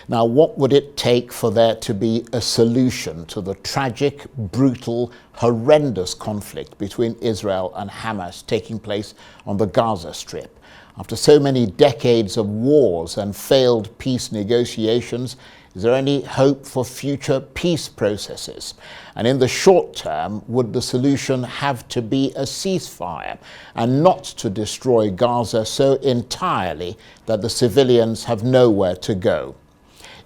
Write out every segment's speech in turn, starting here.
Now, what would it take for there to be a solution to the tragic, brutal, horrendous conflict between Israel and Hamas taking place on the Gaza Strip? After so many decades of wars and failed peace negotiations, is there any hope for future peace processes? And in the short term, would the solution have to be a ceasefire and not to destroy Gaza so entirely that the civilians have nowhere to go?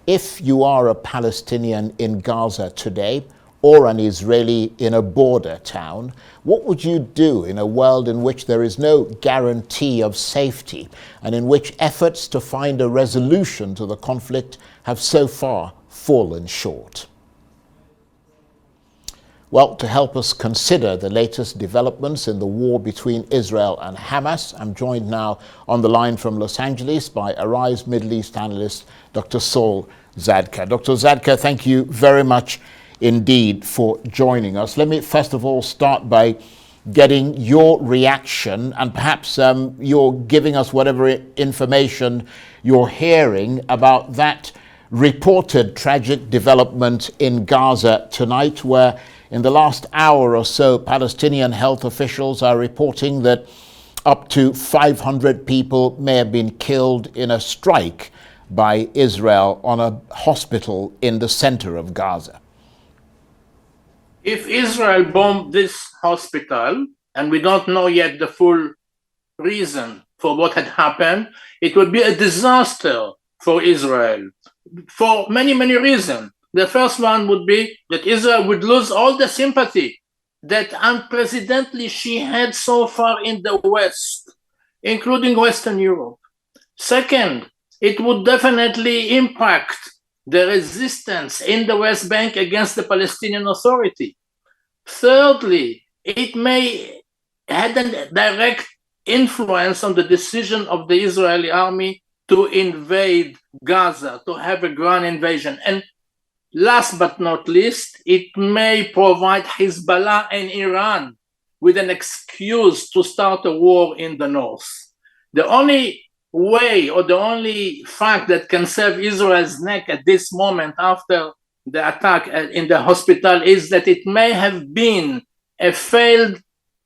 If you are a Palestinian in Gaza today, or an Israeli in a border town, what would you do in a world in which there is no guarantee of safety and in which efforts to find a resolution to the conflict have so far fallen short? Well, to help us consider the latest developments in the war between Israel and Hamas, I'm joined now on the line from Los Angeles by Arise Middle East analyst Dr. Saul Zadka. Dr. Zadka, thank you very much indeed for joining us. Let me first of all start by getting your reaction, and perhaps you're giving us whatever information you're hearing about that reported tragic development in Gaza tonight, where in the last hour or so, Palestinian health officials are reporting that up to 500 people may have been killed in a strike by Israel on a hospital in the center of Gaza. If Israel bombed this hospital, and we don't know yet the full reason for what had happened, it would be a disaster for Israel for many, many reasons. The first one would be that Israel would lose all the sympathy that unprecedentedly she had so far in the West, including Western Europe. Second, it would definitely impact the resistance in the West Bank against the Palestinian Authority. Thirdly, it may have a direct influence on the decision of the Israeli army to invade Gaza, to have a ground invasion. And last but not least, it may provide Hezbollah and Iran with an excuse to start a war in the north. The only way, or the only fact that can save Israel's neck at this moment after the attack in the hospital is that it may have been a failed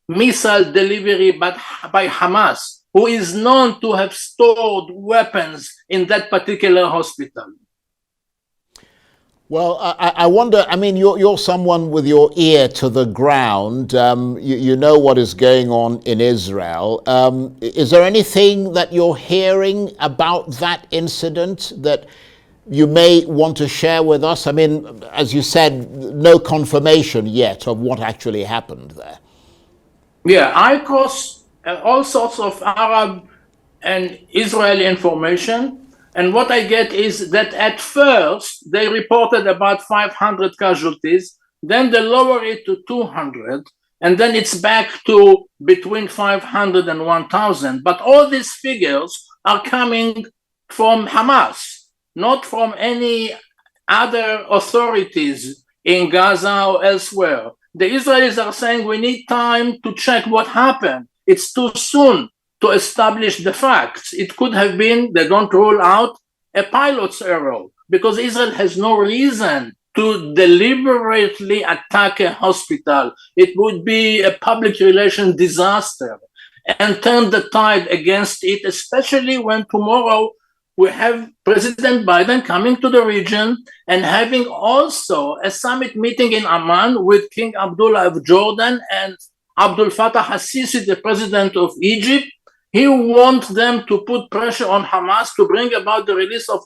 missile delivery by Hamas, who is known to have stored weapons in that particular hospital. Well, I wonder, I mean, you're someone with your ear to the ground. You know what is going on in Israel. Is there anything that you're hearing about that incident that you may want to share with us? I mean, as you said, no confirmation yet of what actually happened there. Yeah, I cross all sorts of Arab and Israeli information. And what I get is that at first they reported about 500 casualties, then they lower it to 200, and then it's back to between 500 and 1,000. But all these figures are coming from Hamas, not from any other authorities in Gaza or elsewhere. The Israelis are saying we need time to check what happened. It's too soon to establish the facts. It could have been, they don't rule out, a pilot's error, because Israel has no reason to deliberately attack a hospital. It would be a public relations disaster and turn the tide against it, especially when tomorrow we have President Biden coming to the region and having also a summit meeting in Amman with King Abdullah of Jordan and Abdul Fattah al-Sisi, the president of Egypt. He wants them to put pressure on Hamas to bring about the release of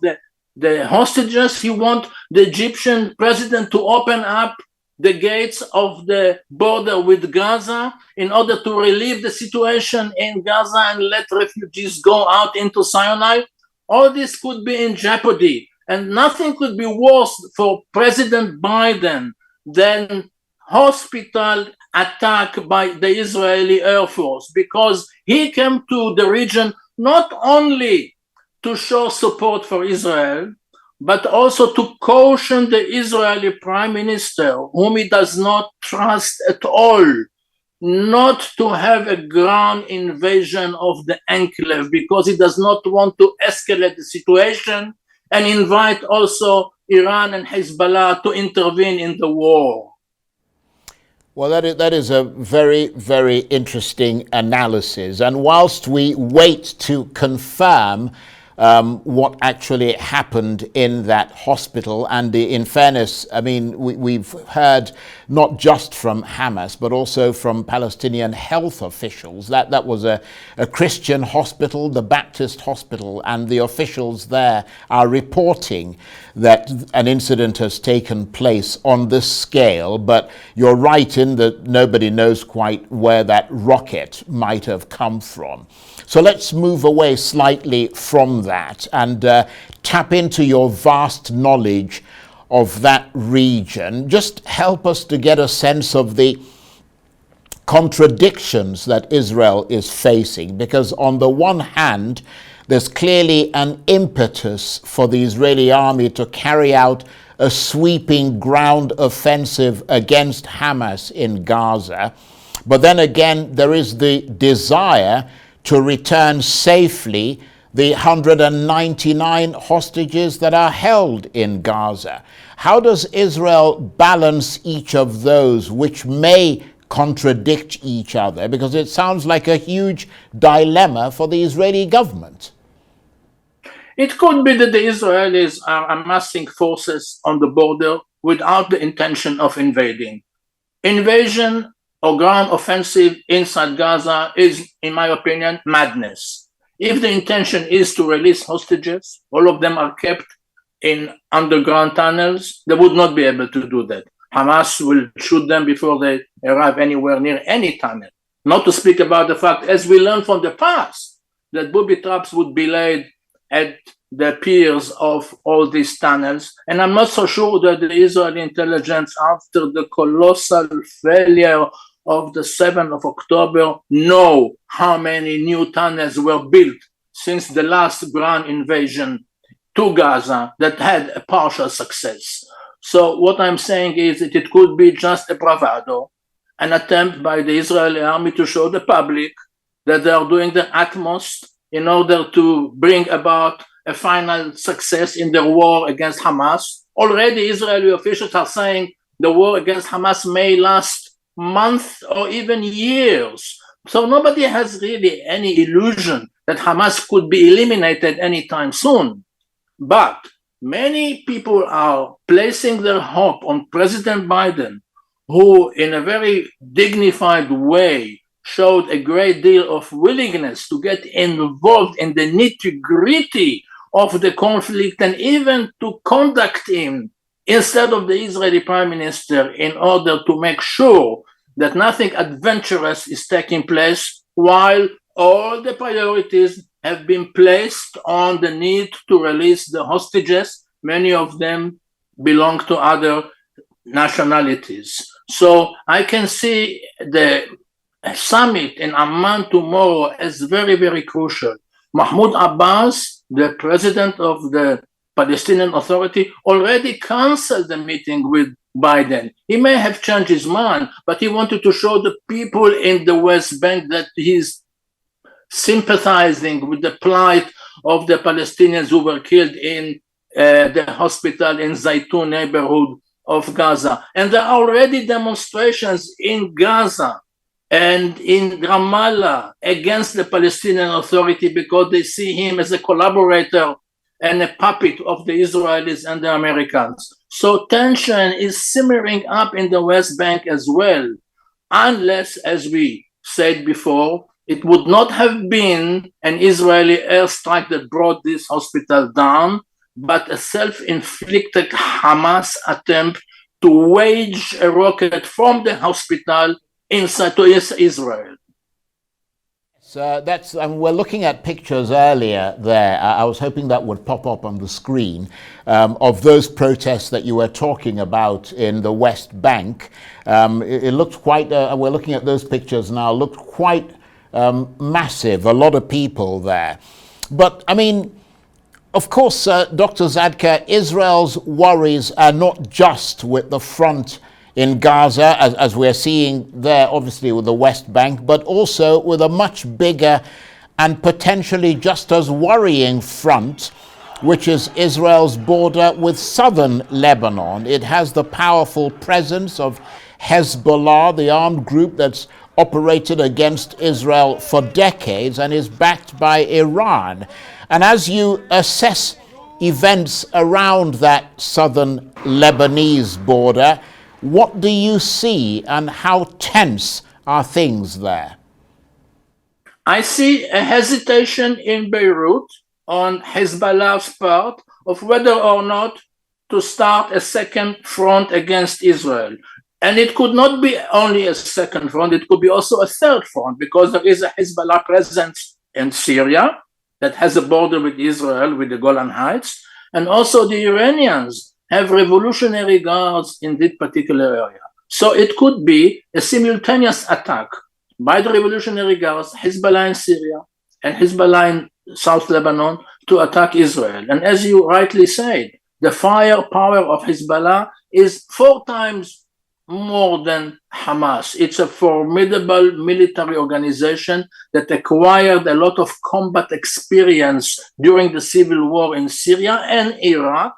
the hostages. He wants the Egyptian president to open up the gates of the border with Gaza in order to relieve the situation in Gaza and let refugees go out into Sinai. All this could be in jeopardy, and nothing could be worse for President Biden than hospital attack by the Israeli Air Force, because he came to the region not only to show support for Israel, but also to caution the Israeli Prime Minister, whom he does not trust at all, not to have a ground invasion of the enclave, because he does not want to escalate the situation and invite also Iran and Hezbollah to intervene in the war. Well, that is a very, very interesting analysis. And whilst we wait to confirm what actually happened in that hospital, and in fairness, I mean, we've heard not just from Hamas, but also from Palestinian health officials. That was a Christian hospital, the Baptist hospital, and the officials there are reporting that an incident has taken place on this scale. But you're right in that nobody knows quite where that rocket might have come from. So let's move away slightly from that and tap into your vast knowledge of that region. Just help us to get a sense of the contradictions that Israel is facing, because on the one hand, there's clearly an impetus for the Israeli army to carry out a sweeping ground offensive against Hamas in Gaza. But then again, there is the desire to return safely the 199 hostages that are held in Gaza. How does Israel balance each of those, which may contradict each other? Because it sounds like a huge dilemma for the Israeli government. It could be that the Israelis are amassing forces on the border without the intention of invading. Invasion or ground offensive inside Gaza is, in my opinion, madness. If the intention is to release hostages, all of them are kept in underground tunnels, they would not be able to do that. Hamas will shoot them before they arrive anywhere near any tunnel. Not to speak about the fact, as we learned from the past, that booby traps would be laid at the piers of all these tunnels. And I'm not so sure that the Israeli intelligence, after the colossal failure of the 7th of October, know how many new tunnels were built since the last ground invasion to Gaza that had a partial success. So what I'm saying is that it could be just a bravado, an attempt by the Israeli army to show the public that they are doing the utmost in order to bring about a final success in their war against Hamas. Already Israeli officials are saying the war against Hamas may last months or even years. So nobody has really any illusion that Hamas could be eliminated anytime soon. But many people are placing their hope on President Biden, who in a very dignified way showed a great deal of willingness to get involved in the nitty-gritty of the conflict and even to conduct him instead of the Israeli prime minister in order to make sure that nothing adventurous is taking place, while all the priorities have been placed on the need to release the hostages. Many of them belong to other nationalities. So I can see the summit in Amman tomorrow as very, very crucial. Mahmoud Abbas, the president of the Palestinian Authority, already canceled the meeting with Biden. He may have changed his mind, but he wanted to show the people in the West Bank that he's sympathizing with the plight of the Palestinians who were killed in the hospital in Zaytun neighborhood of Gaza. And there are already demonstrations in Gaza and in Ramallah against the Palestinian Authority because they see him as a collaborator and a puppet of the Israelis and the Americans. So tension is simmering up in the West Bank as well, unless, as we said before, it would not have been an Israeli airstrike that brought this hospital down, but a self-inflicted Hamas attempt to wage a rocket from the hospital inside to Israel. So we're looking at pictures earlier there. I was hoping that would pop up on the screen of those protests that you were talking about in the West Bank. It looked quite, we're looking at those pictures now, looked quite massive, a lot of people there. But I mean, of course, Dr. Zadka, Israel's worries are not just with the front in Gaza, as we're seeing there, obviously with the West Bank, but also with a much bigger and potentially just as worrying front which is Israel's border with southern Lebanon. It has the powerful presence of Hezbollah, the armed group that's operated against Israel for decades and is backed by Iran. And as you assess events around that southern Lebanese border, what do you see and how tense are things there? I see a hesitation in Beirut on Hezbollah's part of whether or not to start a second front against Israel. And it could not be only a second front, it could be also a third front, because there is a Hezbollah presence in Syria that has a border with Israel, with the Golan Heights. And also the Iranians have revolutionary guards in this particular area. So it could be a simultaneous attack by the revolutionary guards, Hezbollah in Syria and Hezbollah in South Lebanon, to attack Israel. And as you rightly said, the firepower of Hezbollah is 4 times more than Hamas. It's a formidable military organization that acquired a lot of combat experience during the civil war in Syria and Iraq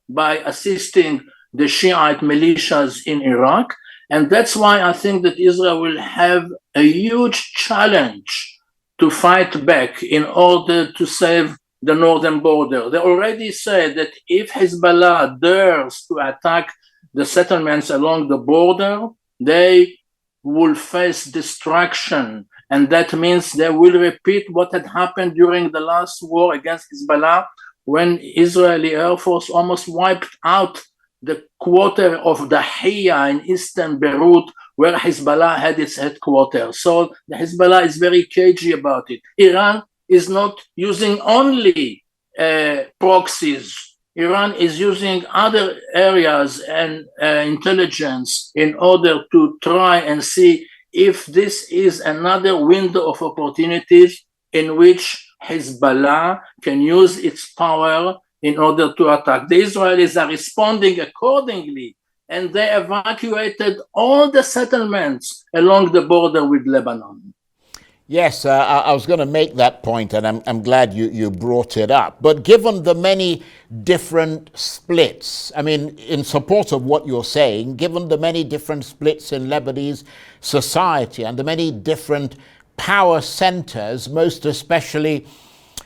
by assisting the Shiite militias in Iraq. And that's why I think that Israel will have a huge challenge to fight back in order to save the northern border. They already said that if Hezbollah dares to attack the settlements along the border, they will face destruction. And that means they will repeat what had happened during the last war against Hezbollah, when Israeli Air Force almost wiped out the quarter of Dahiya in eastern Beirut, where Hezbollah had its headquarters. So the Hezbollah is very cagey about it. Iran is not using only proxies. Iran is using other areas and intelligence in order to try and see if this is another window of opportunities in which Hezbollah can use its power in order to attack. The Israelis are responding accordingly, and they evacuated all the settlements along the border with Lebanon. Yes, I was going to make that point, and I'm glad you brought it up. But given the many different splits, I mean, in support of what you're saying, given the many different splits in Lebanese society and the many different power centers, most especially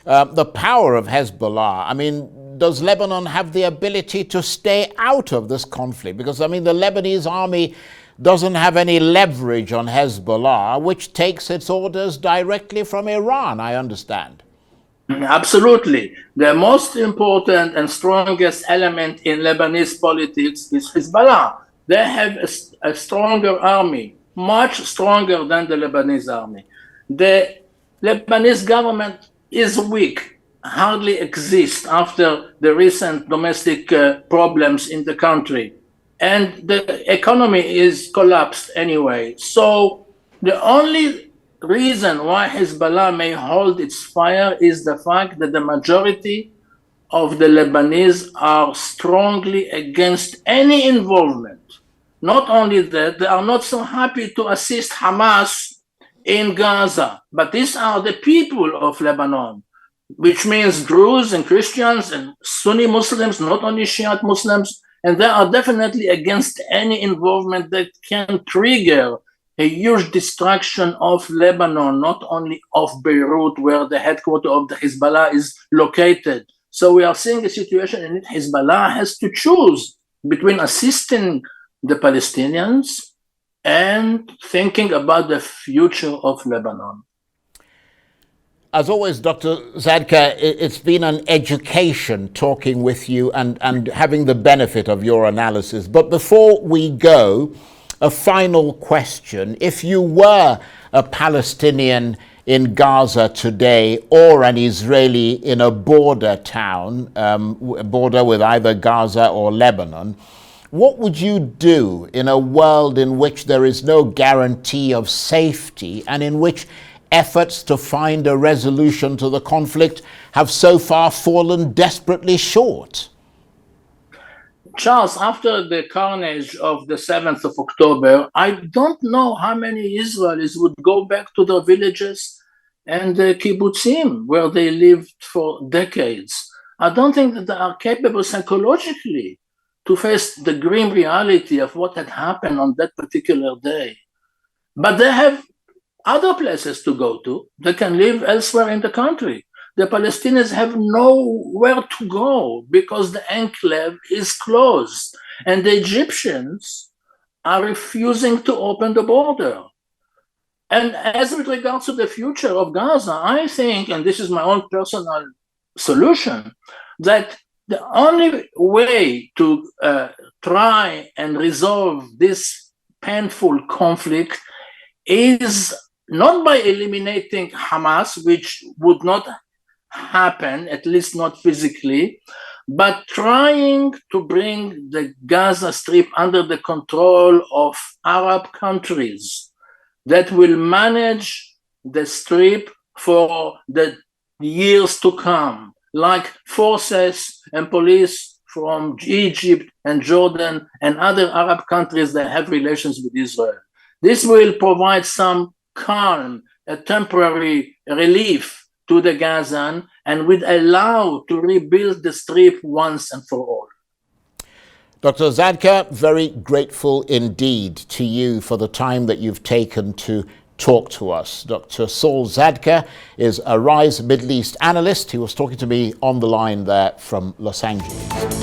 the power of Hezbollah, I mean, does Lebanon have the ability to stay out of this conflict? Because, I mean, the Lebanese army doesn't have any leverage on Hezbollah, which takes its orders directly from Iran, I understand. Absolutely. The most important and strongest element in Lebanese politics is Hezbollah. They have a stronger army, much stronger than the Lebanese army. The Lebanese government is weak, hardly exists after the recent domestic problems in the country. And the economy is collapsed anyway. So the only reason why Hezbollah may hold its fire is the fact that the majority of the Lebanese are strongly against any involvement. Not only that, they are not so happy to assist Hamas in Gaza, but these are the people of Lebanon, which means Druze and Christians and Sunni Muslims, not only Shiite Muslims. And they are definitely against any involvement that can trigger a huge destruction of Lebanon, not only of Beirut, where the headquarters of the Hezbollah is located. So we are seeing a situation in which Hezbollah has to choose between assisting the Palestinians and thinking about the future of Lebanon. As always, Dr. Zadka, it's been an education talking with you and having the benefit of your analysis. But before we go, a final question. If you were a Palestinian in Gaza today or an Israeli in a border town, border with either Gaza or Lebanon, what would you do in a world in which there is no guarantee of safety and in which efforts to find a resolution to the conflict have so far fallen desperately short? Charles, after the carnage of the 7th of October, I don't know how many Israelis would go back to their villages and the kibbutzim where they lived for decades. I don't think that they are capable psychologically to face the grim reality of what had happened on that particular day. But they have other places to go to. They can live elsewhere in the country. The Palestinians have nowhere to go because the enclave is closed, and the Egyptians are refusing to open the border. And as with regards to the future of Gaza, I think, and this is my own personal solution, that the only way to try and resolve this painful conflict is not by eliminating Hamas, which would not happen, at least not physically, but trying to bring the Gaza Strip under the control of Arab countries that will manage the Strip for the years to come, like forces and police from Egypt and Jordan and other Arab countries that have relations with Israel. This will provide some calm, a temporary relief to the Gazan, and would allow to rebuild the Strip once and for all. Dr. Zadka, very grateful indeed to you for the time that you've taken to talk to us. Dr. Saul Zadka is a Rise Middle East analyst. He was talking to me on the line there from Los Angeles.